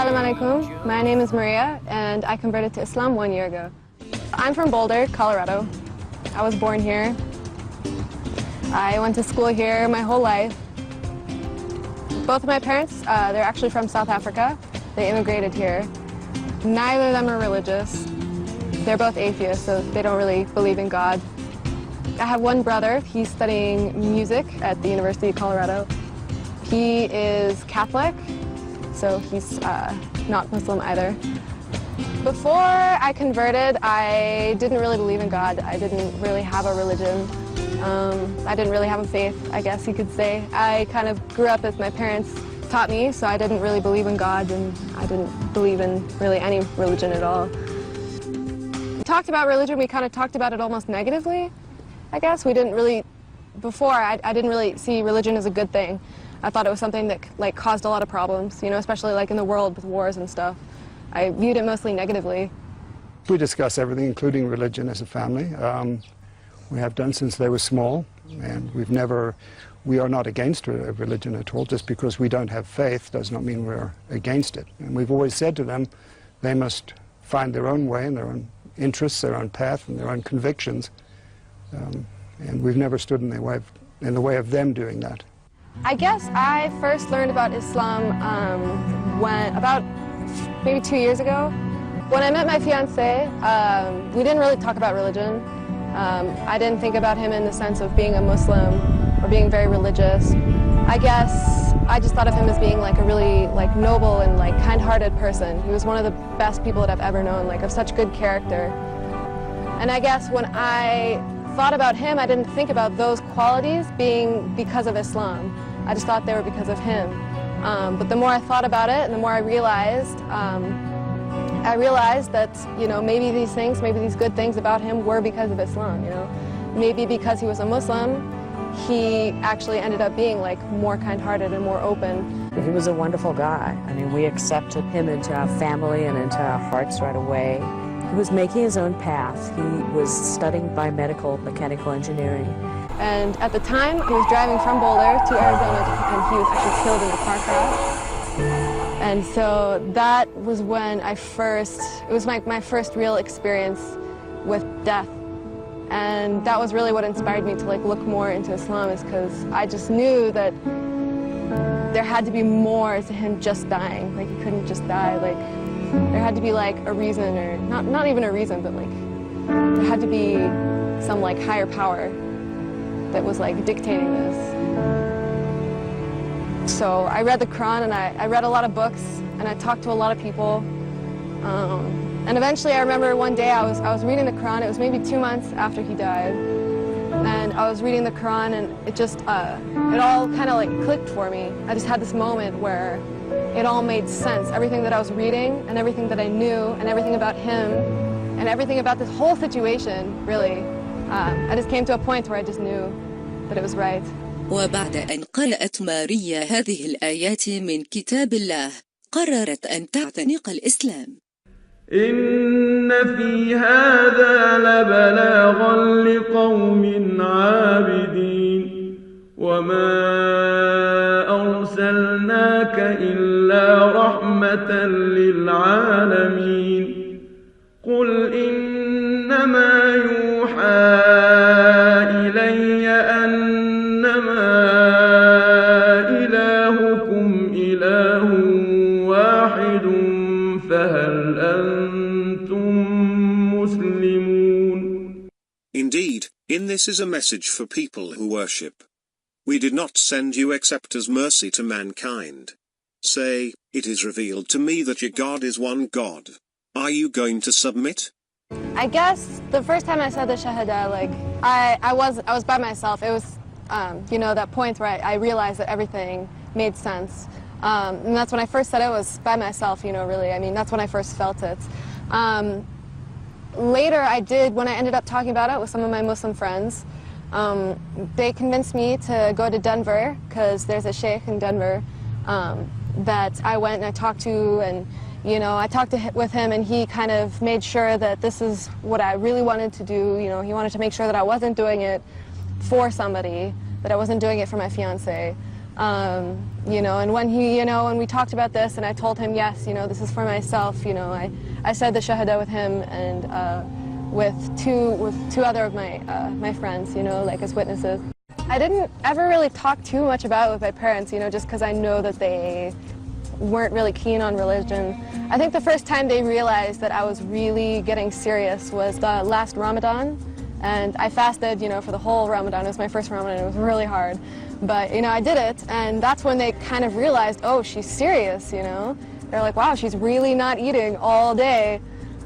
Assalamu alaikum. My name is Maria, and I converted to Islam 1 year ago. I'm from Boulder, Colorado. I was born here. I went to school here my whole life. Both of my parents, they're actually from South Africa. They immigrated here. Neither of them are religious. They're both atheists, so they don't really believe in God. I have one brother. He's studying music at the University of Colorado. He is Catholic, so he's not Muslim either. Before I converted, I didn't really believe in God. I didn't really have a religion. I didn't really have a faith, I guess you could say. I kind of grew up as my parents taught me, so I didn't really believe in God, and I didn't believe in really any religion at all. We talked about religion, we kind of talked about it almost negatively, I guess. We didn't really, before, I didn't really see religion as a good thing. I thought it was something that like caused a lot of problems, you know, especially like in the world with wars and stuff. I viewed it mostly negatively. We discuss everything, including religion, as a family. We have done since they were small, and we are not against religion at all. Just because we don't have faith does not mean we're against it. And we've always said to them, they must find their own way and their own interests, their own path, and their own convictions. And we've never stood in the way of them doing that. I guess I first learned about Islam about maybe 2 years ago. When I met my fiancé, we didn't really talk about religion. I didn't think about him in the sense of being a Muslim or being very religious. I guess I just thought of him as being like a really like noble and like kind-hearted person. He was one of the best people that I've ever known, like of such good character. And I guess when I thought about him, I didn't think about those qualities being because of Islam. I just thought they were because of him. But the more I thought about it and the more I realized that, you know, maybe these good things about him were because of Islam, you know. Maybe because he was a Muslim, he actually ended up being like more kind-hearted and more open. He was a wonderful guy. I mean, we accepted him into our family and into our hearts right away. He was making his own path. He was studying biomedical mechanical engineering. And at the time, he was driving from Boulder to Arizona, and he was actually killed in a car crash. And so that was when it was my first real experience with death. And that was really what inspired me to like look more into Islam, is because I just knew that there had to be more to him just dying. Like, he couldn't just die. Like, there had to be like a reason, or not even a reason, but like there had to be some like higher power that was like dictating this. So I read the Quran, and I read a lot of books, and I talked to a lot of people. And eventually I remember one day I was reading the Quran. It was maybe 2 months after he died. And I was reading the Quran, and it just, it all kind of like clicked for me. I just had this moment where it all made sense. Everything that I was reading, and everything that I knew, and everything about him, and everything about this whole situation, really. I just came to a point where I just knew that it was right. وبعد أن قرأت ماريا هذه الآيات من كتاب الله، قررت أن تعتنق الإسلام. إن في هذا لبلاغا لقوم عابدين وما أرسلناك إلا رحمة للعالمين قل إنما يوحى إلي أنما إلهكم إله واحد فهل أنتم مسلمون. Indeed, in this is a message for people who worship. We did not send you except as mercy to mankind. Say, it is revealed to me that your God is one God. Are you going to submit? I guess the first time I said the Shahada, like, I was by myself. It was, you know, that point where I realized that everything made sense. And that's when I first said it, was by myself, you know, really. I mean, that's when I first felt it. Later I did, when I ended up talking about it with some of my Muslim friends, they convinced me to go to Denver, because there's a sheikh in Denver that I went and I talked to, and you know, I talked with him, and he kind of made sure that this is what I really wanted to do. You know, he wanted to make sure that I wasn't doing it for somebody, that I wasn't doing it for my fiancé. You know, and when he, you know, when we talked about this and I told him, yes, you know, this is for myself, you know, I said the shahada with him and with two other of my friends, you know, like as witnesses. I didn't ever really talk too much about it with my parents, you know, just because I know that they weren't really keen on religion. I think the first time they realized that I was really getting serious was the last Ramadan, and I fasted, you know, for the whole Ramadan. It was my first Ramadan. It was really hard. But, you know, I did it, and that's when they kind of realized, oh, she's serious, you know? They're like, wow, she's really not eating all day.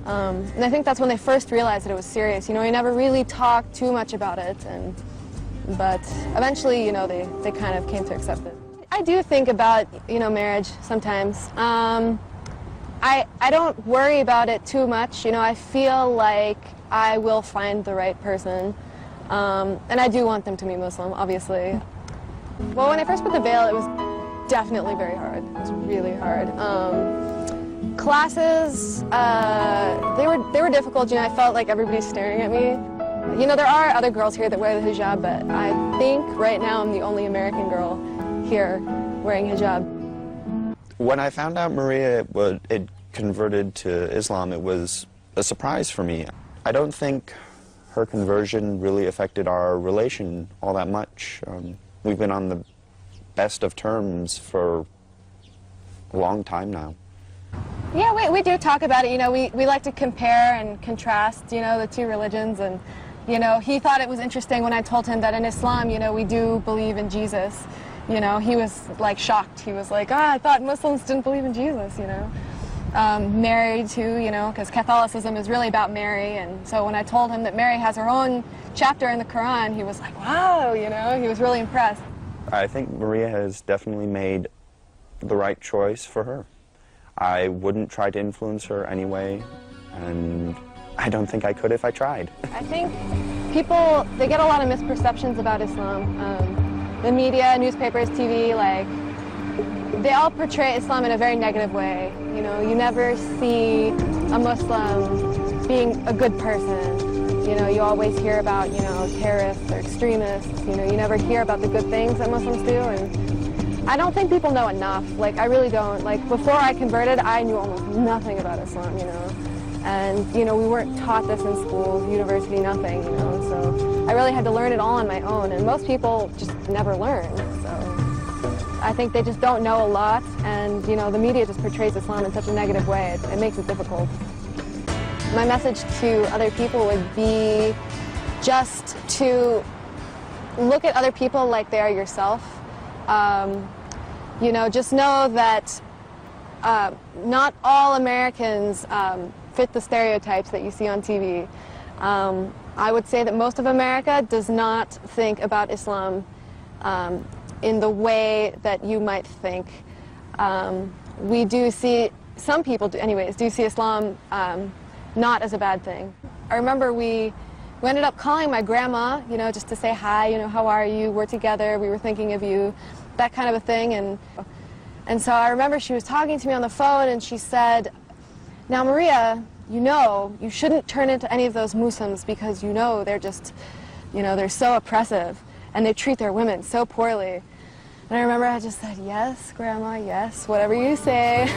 And I think that's when they first realized that it was serious. You know, we never really talked too much about it, but eventually, you know, they kind of came to accept it. I do think about, you know, marriage sometimes. I don't worry about it too much. You know, I feel like I will find the right person. And I do want them to be Muslim, obviously. Well, when I first put the veil, it was definitely very hard. It was really hard. Classes, they were difficult. You know, I felt like everybody's staring at me. You know, there are other girls here that wear the hijab, but I think right now I'm the only American girl here wearing hijab. When I found out Maria had converted to Islam, it was a surprise for me. I don't think her conversion really affected our relation all that much. We've been on the best of terms for a long time now. Yeah, we do talk about it. You know, we like to compare and contrast, you know, the two religions. And, you know, he thought it was interesting when I told him that in Islam, you know, we do believe in Jesus. You know, he was, like, shocked. He was like, I thought Muslims didn't believe in Jesus, you know. Mary, too, you know, because Catholicism is really about Mary. And so when I told him that Mary has her own chapter in the Quran, he was like, wow, you know, he was really impressed. I think Maria has definitely made the right choice for her. I wouldn't try to influence her anyway, and I don't think I could if I tried. I think people, they get a lot of misperceptions about Islam. The media, newspapers, TV, like, they all portray Islam in a very negative way. You know, you never see a Muslim being a good person. You know, you always hear about, you know, terrorists or extremists. You know, you never hear about the good things that Muslims do. And I don't think people know enough. Like, I really don't. Like, before I converted, I knew almost nothing about Islam, you know. And, you know, we weren't taught this in schools, university, nothing, you know. So I really had to learn it all on my own. And most people just never learn, so. I think they just don't know a lot, and, you know, the media just portrays Islam in such a negative way. It makes it difficult. My message to other people would be just to look at other people like they are yourself. You know, just know that not all Americans fit the stereotypes that you see on TV. I would say that most of America does not think about Islam in the way that you might think. We do see, some people do, anyways, do see Islam not as a bad thing. I remember we ended up calling my grandma, you know, just to say hi, you know, how are you, we're together, we were thinking of you, that kind of a thing. And so I remember she was talking to me on the phone and she said, now Maria, you know, you shouldn't turn into any of those Muslims because you know they're just, you know, they're so oppressive and they treat their women so poorly. And I remember I just said, yes, Grandma, yes, whatever you say.